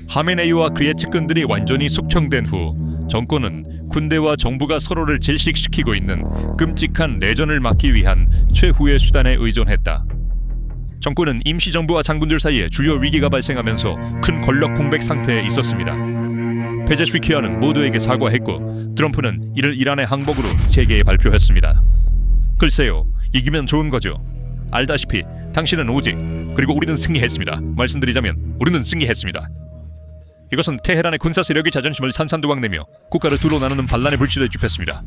하메네이와 그의 측근들이 완전히 숙청된 후 정권은 군대와 정부가 서로를 질식시키고 있는 끔찍한 내전을 막기 위한 최후의 수단에 의존했다. 정권은 임시정부와 장군들 사이에 주요 위기가 발생하면서 큰 권력 공백 상태에 있었습니다. 페제슈키아는 모두에게 사과했고 트럼프는 이를 이란의 항복으로 세계에 발표했습니다. 글쎄요, 이기면 좋은 거죠. 알다시피 당신은 오직, 그리고 우리는 승리했습니다. 말씀드리자면 우리는 승리했습니다. 이것은 테헤란의 군사 세력의 자존심을 산산조각내며 국가를 두로 나누는 반란의 불씨를 쥐폈습니다.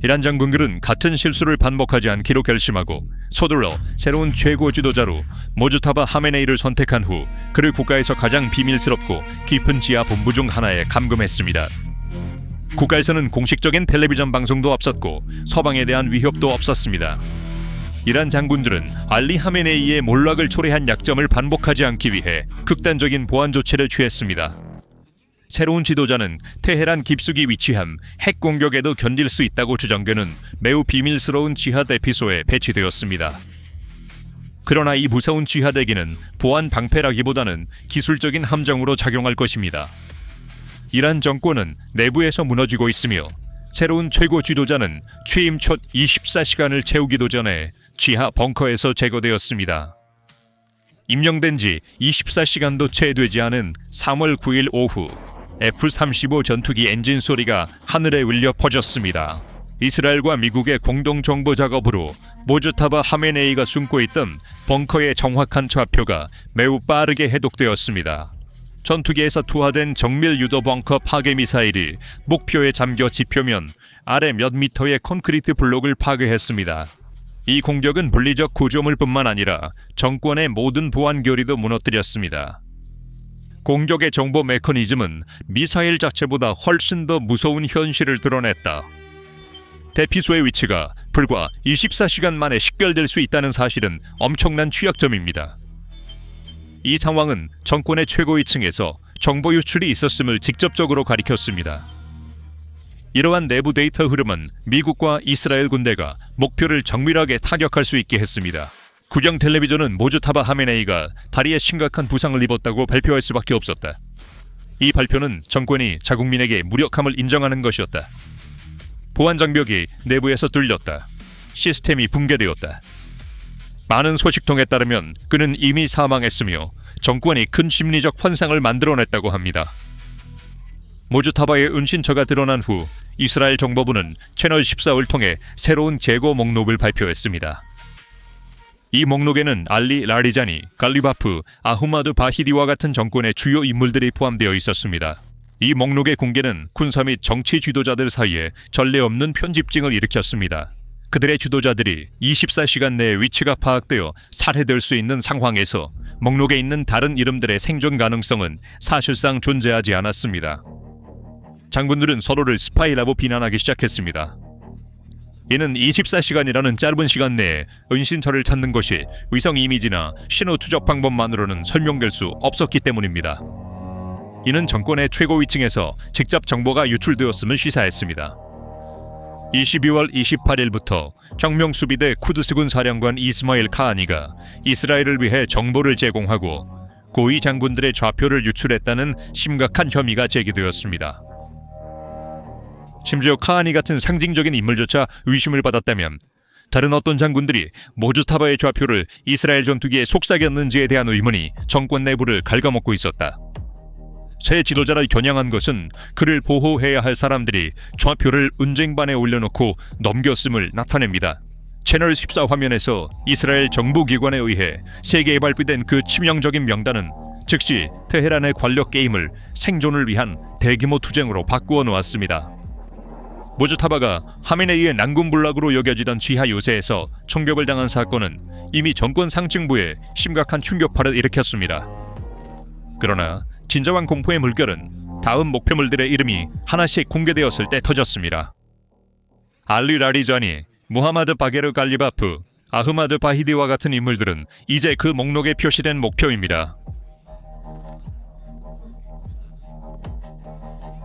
이란 장군들은 같은 실수를 반복하지 않기로 결심하고 서둘러 새로운 최고 지도자로 모주타바 하메네이를 선택한 후 그를 국가에서 가장 비밀스럽고 깊은 지하 본부 중 하나에 감금했습니다. 국가에서는 공식적인 텔레비전 방송도 없었고 서방에 대한 위협도 없었습니다. 이란 장군들은 알리 하메네이의 몰락을 초래한 약점을 반복하지 않기 위해 극단적인 보안 조치를 취했습니다. 새로운 지도자는 테헤란 깊숙이 위치한 핵 공격에도 견딜 수 있다고 주장되는 매우 비밀스러운 지하 대피소에 배치되었습니다. 그러나 이 무서운 지하 대기는 보안 방패라기보다는 기술적인 함정으로 작용할 것입니다. 이란 정권은 내부에서 무너지고 있으며 새로운 최고 지도자는 취임 첫 24시간을 채우기도 전에 지하 벙커에서 제거되었습니다. 임명된 지 24시간도 채 되지 않은 3월 9일 오후 F-35 전투기 엔진 소리가 하늘에 울려 퍼졌습니다. 이스라엘과 미국의 공동 정보 작업으로 모주타바 하메네이가 숨고 있던 벙커의 정확한 좌표가 매우 빠르게 해독되었습니다. 전투기에서 투하된 정밀 유도 벙커 파괴 미사일이 목표에 잠겨 지표면 아래 몇 미터의 콘크리트 블록을 파괴했습니다. 이 공격은 물리적 구조물뿐만 아니라 정권의 모든 보안 교리도 무너뜨렸습니다. 공격의 정보 메커니즘은 미사일 자체보다 훨씬 더 무서운 현실을 드러냈다. 대피소의 위치가 불과 24시간 만에 식별될 수 있다는 사실은 엄청난 취약점입니다. 이 상황은 정권의 최고위층에서 정보 유출이 있었음을 직접적으로 가리켰습니다. 이러한 내부 데이터 흐름은 미국과 이스라엘 군대가 목표를 정밀하게 타격할 수 있게 했습니다. 국영 텔레비전은 모주타바 하메네이가 다리에 심각한 부상을 입었다고 발표할 수밖에 없었다. 이 발표는 정권이 자국민에게 무력함을 인정하는 것이었다. 보안 장벽이 내부에서 뚫렸다. 시스템이 붕괴되었다. 많은 소식통에 따르면 그는 이미 사망했으며 정권이 큰 심리적 환상을 만들어냈다고 합니다. 모주타바의 은신처가 드러난 후 이스라엘 정보부는 채널 14를 통해 새로운 재고 목록을 발표했습니다. 이 목록에는 알리 라리자니, 갈리바프, 아흐마드 바히디와 같은 정권의 주요 인물들이 포함되어 있었습니다. 이 목록의 공개는 군사 및 정치 지도자들 사이에 전례 없는 편집증을 일으켰습니다. 그들의 지도자들이 24시간 내에 위치가 파악되어 살해될 수 있는 상황에서 목록에 있는 다른 이름들의 생존 가능성은 사실상 존재하지 않았습니다. 장군들은 서로를 스파이라고 비난하기 시작했습니다. 이는 24시간이라는 짧은 시간 내에 은신처를 찾는 것이 위성 이미지나 신호 추적 방법만으로는 설명될 수 없었기 때문입니다. 이는 정권의 최고위층에서 직접 정보가 유출되었음을 시사했습니다. 22월 28일부터 혁명수비대 쿠드스군 사령관 이스마일 카하니가 이스라엘을 위해 정보를 제공하고 고위 장군들의 좌표를 유출했다는 심각한 혐의가 제기되었습니다. 심지어 카하니 같은 상징적인 인물조차 의심을 받았다면 다른 어떤 장군들이 모주타바의 좌표를 이스라엘 전투기에 속삭였는지에 대한 의문이 정권 내부를 갉아먹고 있었다. 새 지도자를 겨냥한 것은 그를 보호해야 할 사람들이 좌표를 은쟁반에 올려놓고 넘겼음을 나타냅니다. 채널 14 화면에서 이스라엘 정부기관에 의해 세계에 발표된 그 치명적인 명단은 즉시 테헤란의 권력 게임을 생존을 위한 대규모 투쟁으로 바꾸어 놓았습니다. 모주타바가 하메네이의 난군불락으로 여겨지던 지하 요새에서 총격을 당한 사건은 이미 정권 상층부에 심각한 충격파를 일으켰습니다. 그러나 진정한 공포의 물결은 다음 목표물들의 이름이 하나씩 공개되었을 때 터졌습니다. 알리 라리자니, 무하마드 바게르 갈리바프, 아흐마드 바히디와 같은 인물들은 이제 그 목록에 표시된 목표입니다.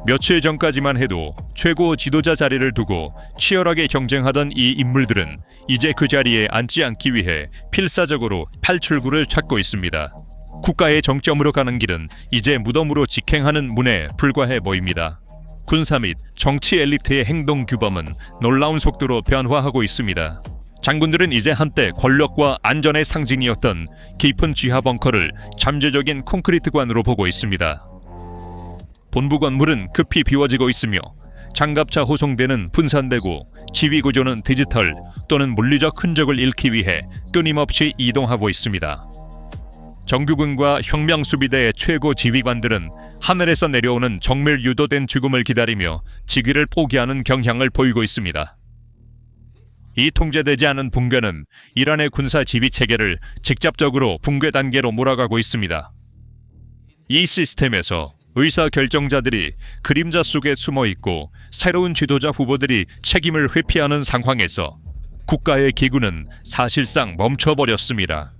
며칠 전까지만 해도 최고 지도자 자리를 두고 치열하게 경쟁하던 이 인물들은 이제 그 자리에 앉지 않기 위해 필사적으로 탈출구를 찾고 있습니다. 국가의 정점으로 가는 길은 이제 무덤으로 직행하는 문에 불과해 보입니다. 군사 및 정치 엘리트의 행동 규범은 놀라운 속도로 변화하고 있습니다. 장군들은 이제 한때 권력과 안전의 상징이었던 깊은 지하 벙커를 잠재적인 콘크리트관으로 보고 있습니다. 본부 건물은 급히 비워지고 있으며 장갑차 호송대는 분산되고 지휘 구조는 디지털 또는 물리적 흔적을 잃기 위해 끊임없이 이동하고 있습니다. 정규군과 혁명수비대의 최고 지휘관들은 하늘에서 내려오는 정밀 유도된 죽음을 기다리며 직위를 포기하는 경향을 보이고 있습니다. 이 통제되지 않은 붕괴는 이란의 군사 지휘 체계를 직접적으로 붕괴 단계로 몰아가고 있습니다. 이 시스템에서 의사 결정자들이 그림자 속에 숨어 있고 새로운 지도자 후보들이 책임을 회피하는 상황에서 국가의 기구는 사실상 멈춰버렸습니다.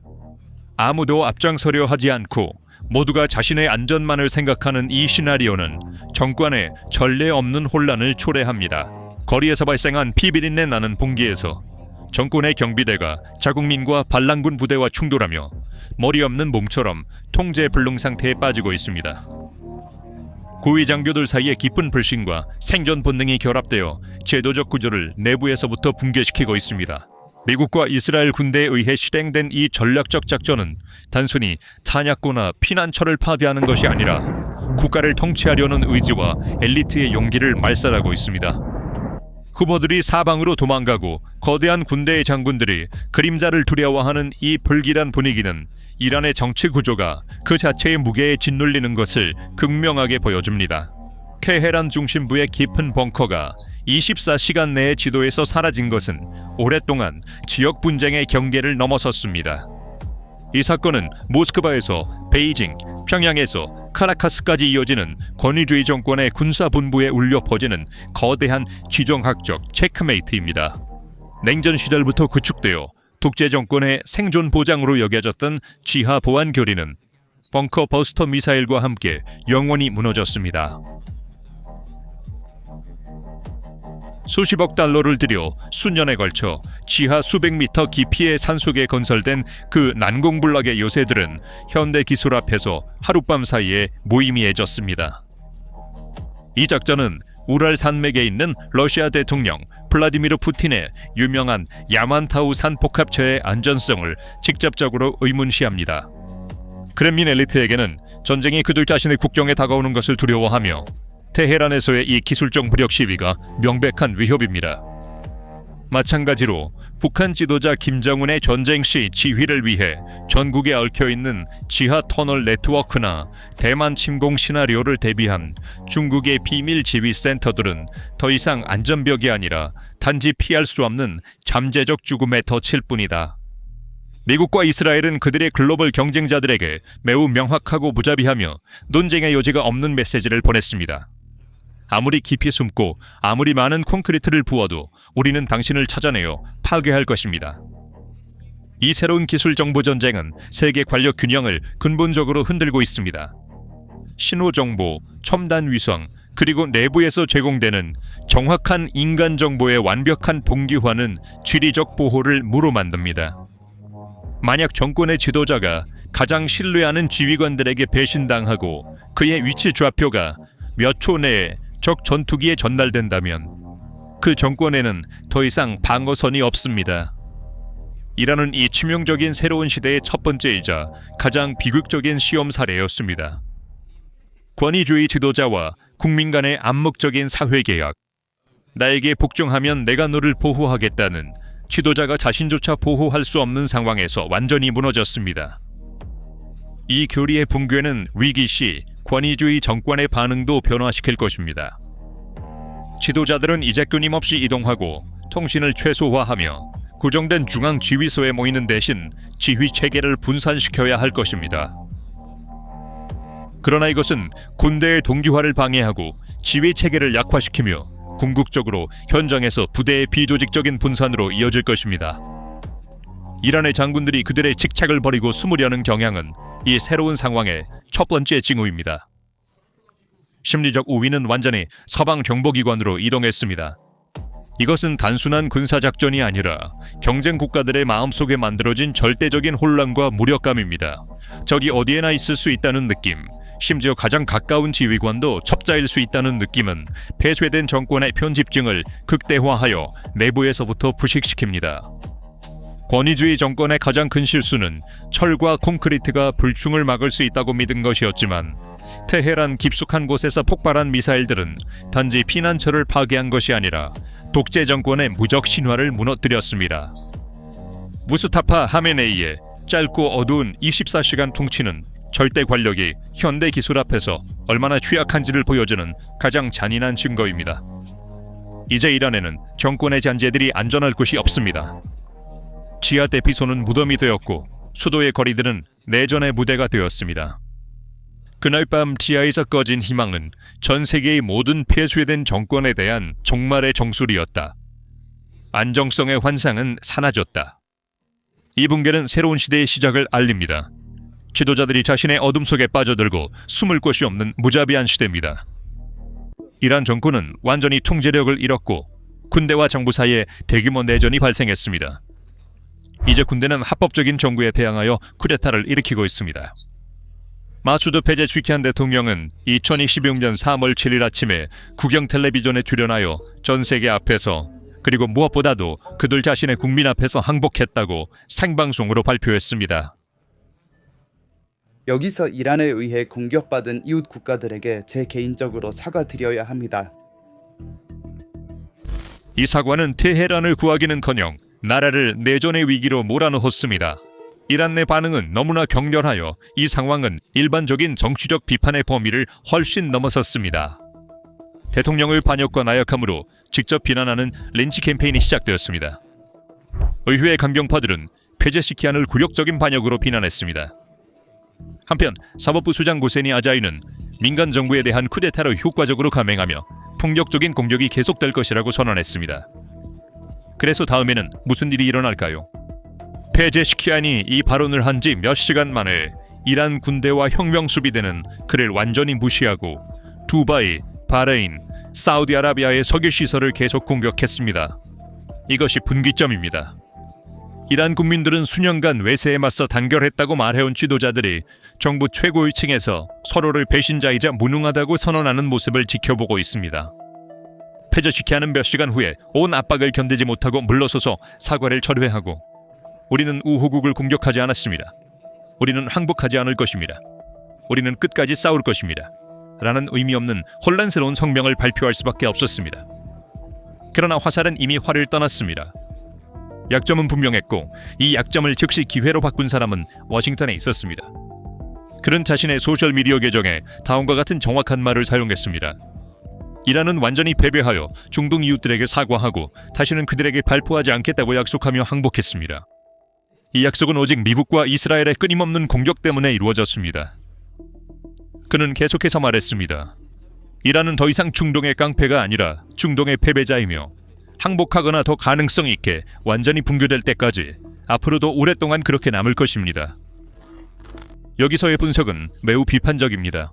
아무도 앞장서려 하지 않고 모두가 자신의 안전만을 생각하는 이 시나리오는 정권에 전례 없는 혼란을 초래합니다. 거리에서 발생한 피비린내 나는 봉기에서 정권의 경비대가 자국민과 반란군 부대와 충돌하며 머리 없는 몸처럼 통제 불능 상태에 빠지고 있습니다. 고위 장교들 사이의 깊은 불신과 생존 본능이 결합되어 제도적 구조를 내부에서부터 붕괴시키고 있습니다. 미국과 이스라엘 군대에 의해 실행된 이 전략적 작전은 단순히 탄약고나 피난처를 파괴하는 것이 아니라 국가를 통치하려는 의지와 엘리트의 용기를 말살하고 있습니다. 후보들이 사방으로 도망가고 거대한 군대의 장군들이 그림자를 두려워하는 이 불길한 분위기는 이란의 정치 구조가 그 자체의 무게에 짓눌리는 것을 극명하게 보여줍니다. 테헤란 중심부의 깊은 벙커가 24시간 내에 지도에서 사라진 것은 오랫동안 지역 분쟁의 경계를 넘어섰습니다. 이 사건은 모스크바에서 베이징, 평양에서 카라카스까지 이어지는 권위주의 정권의 군사본부에 울려 퍼지는 거대한 지정학적 체크메이트입니다. 냉전 시절부터 구축되어 독재 정권의 생존 보장으로 여겨졌던 지하 보안 교리는 벙커 버스터 미사일과 함께 영원히 무너졌습니다. 수십억 달러를 들여 수년에 걸쳐 지하 수백 미터 깊이의 산속에 건설된 그 난공불락의 요새들은 현대 기술 앞에서 하룻밤 사이에 무의미해졌습니다. 이 작전은 우랄 산맥에 있는 러시아 대통령 블라디미르 푸틴의 유명한 야만타우 산 폭합체의 안전성을 직접적으로 의문시합니다. 크렘린 엘리트에게는 전쟁이 그들 자신의 국경에 다가오는 것을 두려워하며 테헤란에서의 이 기술적 무력 시위가 명백한 위협입니다. 마찬가지로 북한 지도자 김정은의 전쟁 시 지휘를 위해 전국에 얽혀있는 지하 터널 네트워크나 대만 침공 시나리오를 대비한 중국의 비밀 지휘 센터들은 더 이상 안전벽이 아니라 단지 피할 수 없는 잠재적 죽음의 덫일 뿐이다. 미국과 이스라엘은 그들의 글로벌 경쟁자들에게 매우 명확하고 무자비하며 논쟁의 여지가 없는 메시지를 보냈습니다. 아무리 깊이 숨고 아무리 많은 콘크리트를 부어도 우리는 당신을 찾아내어 파괴할 것입니다. 이 새로운 기술 정보 전쟁은 세계 관력 균형을 근본적으로 흔들고 있습니다. 신호 정보, 첨단 위성, 그리고 내부에서 제공되는 정확한 인간 정보의 완벽한 동기화는 지리적 보호를 무로 만듭니다. 만약 정권의 지도자가 가장 신뢰하는 지휘관들에게 배신당하고 그의 위치 좌표가 몇 초 내에 적 전투기에 전달된다면 그 정권에는 더 이상 방어선이 없습니다. 이란은 이 치명적인 새로운 시대의 첫 번째이자 가장 비극적인 시험 사례였습니다. 권위주의 지도자와 국민 간의 암묵적인 사회계약, 나에게 복종하면 내가 너를 보호하겠다는 지도자가 자신조차 보호할 수 없는 상황에서 완전히 무너졌습니다. 이 교리의 붕괴는 위기 시 권위주의 정권의 반응도 변화시킬 것입니다. 지도자들은 이제 끊임없이 이동하고 통신을 최소화하며 고정된 중앙 지휘소에 모이는 대신 지휘 체계를 분산시켜야 할 것입니다. 그러나 이것은 군대의 동기화를 방해하고 지휘 체계를 약화시키며 궁극적으로 현장에서 부대의 비조직적인 분산으로 이어질 것입니다. 이란의 장군들이 그들의 직책을 버리고 숨으려는 경향은 이 새로운 상황의 첫 번째 징후입니다. 심리적 우위는 완전히 서방 정보기관으로 이동했습니다. 이것은 단순한 군사작전이 아니라 경쟁 국가들의 마음속에 만들어진 절대적인 혼란과 무력감입니다. 적이 어디에나 있을 수 있다는 느낌, 심지어 가장 가까운 지휘관도 첩자일 수 있다는 느낌은 폐쇄된 정권의 편집증을 극대화하여 내부에서부터 부식시킵니다. 권위주의 정권의 가장 큰 실수는 철과 콘크리트가 불충을 막을 수 있다고 믿은 것이었지만, 테헤란 깊숙한 곳에서 폭발한 미사일들은 단지 피난처를 파괴한 것이 아니라 독재 정권의 무적 신화를 무너뜨렸습니다. 무스타파 하메네이의 짧고 어두운 24시간 통치는 절대 권력이 현대 기술 앞에서 얼마나 취약한지를 보여주는 가장 잔인한 증거입니다. 이제 이란에는 정권의 잔재들이 안전할 곳이 없습니다. 지하 대피소는 무덤이 되었고 수도의 거리들은 내전의 무대가 되었습니다. 그날 밤 지하에서 꺼진 희망은 전 세계의 모든 폐쇄된 정권에 대한 종말의 정수리였다. 안정성의 환상은 사라졌다. 이 붕괴는 새로운 시대의 시작을 알립니다. 지도자들이 자신의 어둠 속에 빠져들고 숨을 곳이 없는 무자비한 시대입니다. 이란 정권은 완전히 통제력을 잃었고 군대와 정부 사이에 대규모 내전이 발생했습니다. 이제 군대는 합법적인 정부에 배양하여 쿠데타를 일으키고 있습니다. 마수드 페제슈키안 대통령은 2026년 3월 7일 아침에 국영 텔레비전에 출연하여 전 세계 앞에서, 그리고 무엇보다도 그들 자신의 국민 앞에서 항복했다고 생방송으로 발표했습니다. 여기서 이란에 의해 공격받은 이웃 국가들에게 제 개인적으로 사과드려야 합니다. 이 사과는 테헤란을 구하기는커녕 나라를 내전의 위기로 몰아넣었습니다. 이란 내 반응은 너무나 격렬하여 이 상황은 일반적인 정치적 비판의 범위를 훨씬 넘어섰습니다. 대통령의 반역과 나약함으로 직접 비난하는 린치 캠페인이 시작되었습니다. 의회 강경파들은 페제시키안을 굴욕적인 반역으로 비난했습니다. 한편 사법부 수장 고세니 아자이는 민간 정부에 대한 쿠데타를 효과적으로 감행하며 폭력적인 공격이 계속될 것이라고 선언했습니다. 그래서 다음에는 무슨 일이 일어날까요? 페제시키안이 이 발언을 한 지 몇 시간 만에 이란 군대와 혁명 수비대는 그를 완전히 무시하고 두바이, 바레인, 사우디아라비아의 석유 시설을 계속 공격했습니다. 이것이 분기점입니다. 이란 국민들은 수년간 외세에 맞서 단결했다고 말해온 지도자들이 정부 최고위층에서 서로를 배신자이자 무능하다고 선언하는 모습을 지켜보고 있습니다. 페제시키안은 몇 시간 후에 온 압박을 견디지 못하고 물러서서 사과를 철회하고, 우리는 우호국을 공격하지 않았습니다. 우리는 항복하지 않을 것입니다. 우리는 끝까지 싸울 것입니다. 라는 의미 없는 혼란스러운 성명을 발표할 수밖에 없었습니다. 그러나 화살은 이미 활을 떠났습니다. 약점은 분명했고 이 약점을 즉시 기회로 바꾼 사람은 워싱턴에 있었습니다. 그는 자신의 소셜미디어 계정에 다음과 같은 정확한 말을 사용했습니다. 이란은 완전히 패배하여 중동 이웃들에게 사과하고 다시는 그들에게 발포하지 않겠다고 약속하며 항복했습니다. 이 약속은 오직 미국과 이스라엘의 끊임없는 공격 때문에 이루어졌습니다. 그는 계속해서 말했습니다. 이란은 더 이상 중동의 깡패가 아니라 중동의 패배자이며 항복하거나 더 가능성 있게 완전히 붕괴될 때까지 앞으로도 오랫동안 그렇게 남을 것입니다. 여기서의 분석은 매우 비판적입니다.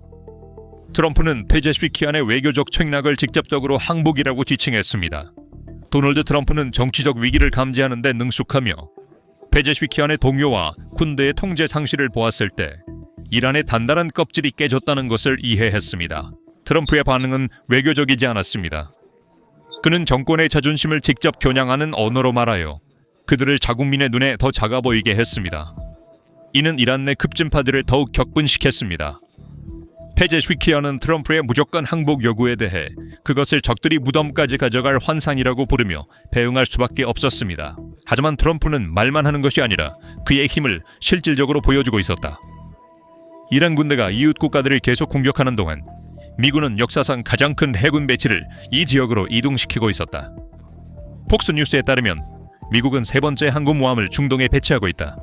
트럼프는 페제시키안의 외교적 책락을 직접적으로 항복이라고 지칭했습니다. 도널드 트럼프는 정치적 위기를 감지하는 데 능숙하며 페제시키안의 동요와 군대의 통제 상실을 보았을 때 이란의 단단한 껍질이 깨졌다는 것을 이해했습니다. 트럼프의 반응은 외교적이지 않았습니다. 그는 정권의 자존심을 직접 겨냥하는 언어로 말하여 그들을 자국민의 눈에 더 작아 보이게 했습니다. 이는 이란 내 급진파들을 더욱 격분시켰습니다. 페제시키안은 트럼프의 무조건 항복 요구에 대해 그것을 적들이 무덤까지 가져갈 환상이라고 부르며 배응할 수밖에 없었습니다. 하지만 트럼프는 말만 하는 것이 아니라 그의 힘을 실질적으로 보여주고 있었다. 이란 군대가 이웃 국가들을 계속 공격하는 동안 미군은 역사상 가장 큰 해군 배치를 이 지역으로 이동시키고 있었다. 폭스뉴스에 따르면 미국은 세 번째 항공모함을 중동에 배치하고 있다.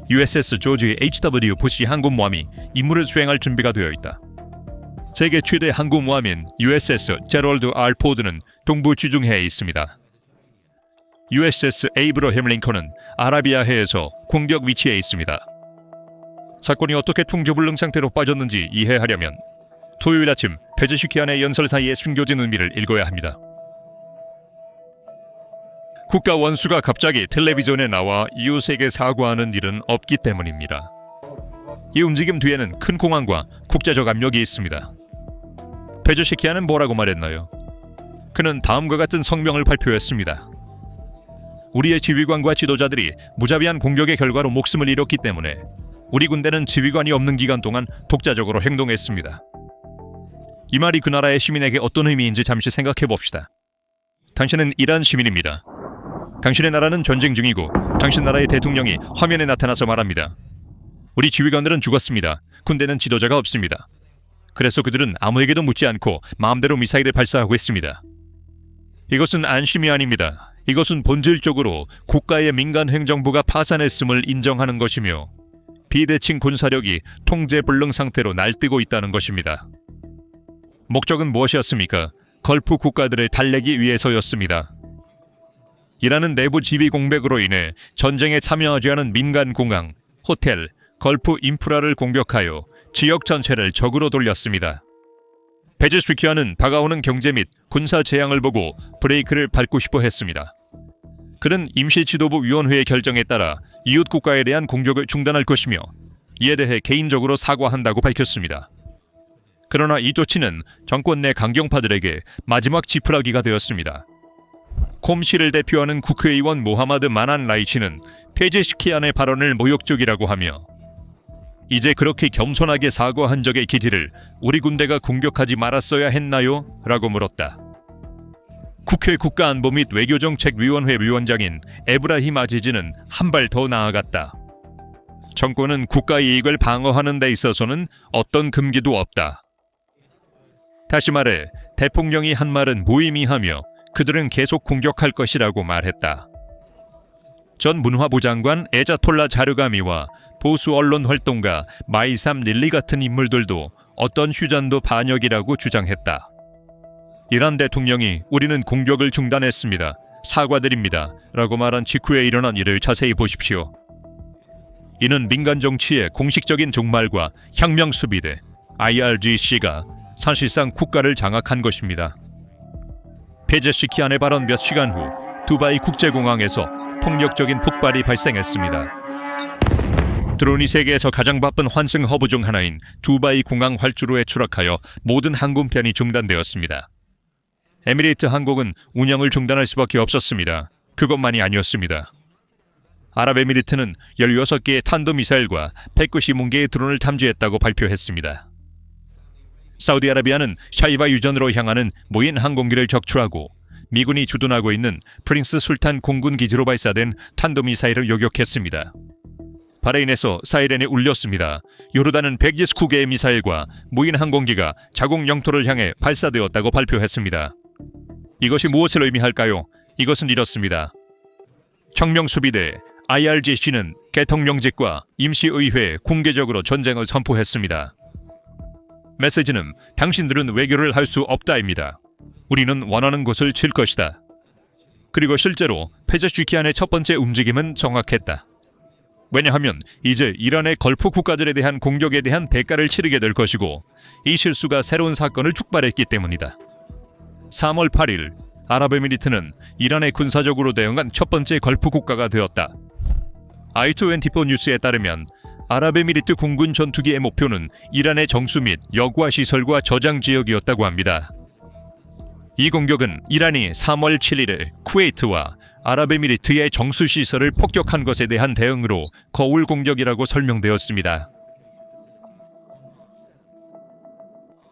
USS 조지 H.W. 부시 항공모함이 임무를 수행할 준비가 되어 있다. 세계 최대 항공모함인 USS 제럴드 R. 포드는 동부 지중해에 있습니다. USS 에이브러햄 링컨은 아라비아해에서 공격 위치에 있습니다. 사건이 어떻게 통제불능 상태로 빠졌는지 이해하려면 토요일 아침 페제시키안의 연설 사이의 숨겨진 의미를 읽어야 합니다. 국가 원수가 갑자기 텔레비전에 나와 이웃에게 사과하는 일은 없기 때문입니다. 이 움직임 뒤에는 큰 공황과 국제적 압력이 있습니다. 페제시키아는 뭐라고 말했나요? 그는 다음과 같은 성명을 발표했습니다. 우리의 지휘관과 지도자들이 무자비한 공격의 결과로 목숨을 잃었기 때문에 우리 군대는 지휘관이 없는 기간 동안 독자적으로 행동했습니다. 이 말이 그 나라의 시민에게 어떤 의미인지 잠시 생각해 봅시다. 당신은 이란 시민입니다. 당신의 나라는 전쟁 중이고 당신 나라의 대통령이 화면에 나타나서 말합니다. 우리 지휘관들은 죽었습니다. 군대는 지도자가 없습니다. 그래서 그들은 아무에게도 묻지 않고 마음대로 미사일을 발사하고 있습니다. 이것은 안심이 아닙니다. 이것은 본질적으로 국가의 민간 행정부가 파산했음을 인정하는 것이며 비대칭 군사력이 통제불능 상태로 날뛰고 있다는 것입니다. 목적은 무엇이었습니까? 걸프 국가들을 달래기 위해서였습니다. 이라는 내부 지휘 공백으로 인해 전쟁에 참여하지 않은 민간 공항, 호텔, 걸프 인프라를 공격하여 지역 전체를 적으로 돌렸습니다. 페제시키아는 다가오는 경제 및 군사 재앙을 보고 브레이크를 밟고 싶어 했습니다. 그는 임시지도부 위원회의 결정에 따라 이웃 국가에 대한 공격을 중단할 것이며 이에 대해 개인적으로 사과한다고 밝혔습니다. 그러나 이 조치는 정권 내 강경파들에게 마지막 지푸라기가 되었습니다. 콤시를 대표하는 국회의원 모하마드 마난 라이치는 페제시키안의 발언을 모욕적이라고 하며 이제 그렇게 겸손하게 사과한 적의 기지를 우리 군대가 공격하지 말았어야 했나요? 라고 물었다. 국회 국가안보 및 외교정책위원회 위원장인 에브라힘 아지즈는 한 발 더 나아갔다. 정권은 국가 이익을 방어하는 데 있어서는 어떤 금기도 없다. 다시 말해 대통령이 한 말은 무의미하며 그들은 계속 공격할 것이라고 말했다. 전 문화부 장관 에자톨라 자르가미와 보수 언론 활동가 마이삼 릴리 같은 인물들도 어떤 휴전도 반역이라고 주장했다. 이란 대통령이 우리는 공격을 중단했습니다. 사과드립니다. 라고 말한 직후에 일어난 일을 자세히 보십시오. 이는 민간 정치의 공식적인 종말과 혁명수비대 IRGC가 사실상 국가를 장악한 것입니다. 페제시키안의 발언 몇 시간 후 두바이 국제공항에서 폭력적인 폭발이 발생했습니다. 드론이 세계에서 가장 바쁜 환승 허브 중 하나인 두바이 공항 활주로에 추락하여 모든 항공편이 중단되었습니다. 에미레이트 항공은 운영을 중단할 수밖에 없었습니다. 그것만이 아니었습니다. 아랍에미리트는 16개의 탄도미사일과 190개의 드론을 탐지했다고 발표했습니다. 사우디아라비아는 샤이바 유전으로 향하는 무인 항공기를 격추하고 미군이 주둔하고 있는 프린스 술탄 공군 기지로 발사된 탄도미사일을 요격했습니다. 바레인에서 사이렌이 울렸습니다. 요르단은 129개의 미사일과 무인 항공기가 자국 영토를 향해 발사되었다고 발표했습니다. 이것이 무엇을 의미할까요? 이것은 이렇습니다. 혁명수비대 IRGC는 대통령직과 임시의회에 공개적으로 전쟁을 선포했습니다. 메시지는 당신들은 외교를 할 수 없다입니다. 우리는 원하는 곳을 칠 것이다. 그리고 실제로 페제시키안의 첫 번째 움직임은 정확했다. 왜냐하면 이제 이란의 걸프 국가들에 대한 공격에 대한 대가를 치르게 될 것이고 이 실수가 새로운 사건을 촉발했기 때문이다. 3월 8일 아랍에미리트는 이란에 군사적으로 대응한 첫 번째 걸프 국가가 되었다. i24 뉴스에 따르면 아랍에미리트 공군 전투기의 목표는 이란의 정수 및 여과 시설과 저장 지역이었다고 합니다. 이 공격은 이란이 3월 7일에 쿠웨이트와 아랍에미리트의 정수 시설을 폭격한 것에 대한 대응으로 거울 공격이라고 설명되었습니다.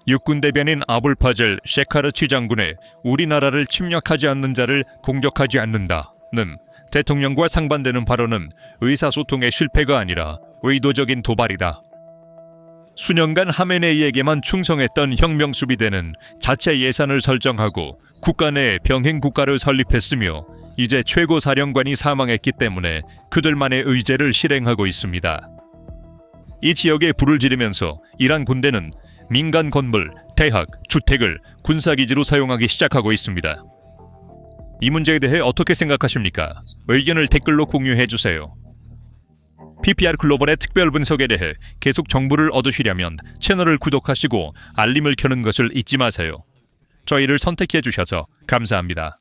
육군 대변인 아불파젤 셰카르치 장군의 우리나라를 침략하지 않는 자를 공격하지 않는다는 대통령과 상반되는 발언은 의사소통의 실패가 아니라 의도적인 도발이다. 수년간 하메네이에게만 충성했던 혁명수비대는 자체 예산을 설정하고 국가 내에 병행국가를 설립했으며 이제 최고사령관이 사망했기 때문에 그들만의 의제를 실행하고 있습니다. 이 지역에 불을 지르면서 이란 군대는 민간 건물, 대학, 주택을 군사기지로 사용하기 시작하고 있습니다. 이 문제에 대해 어떻게 생각하십니까? 의견을 댓글로 공유해주세요. PPR 글로벌의 특별 분석에 대해 계속 정보를 얻으시려면 채널을 구독하시고 알림을 켜는 것을 잊지 마세요. 저희를 선택해 주셔서 감사합니다.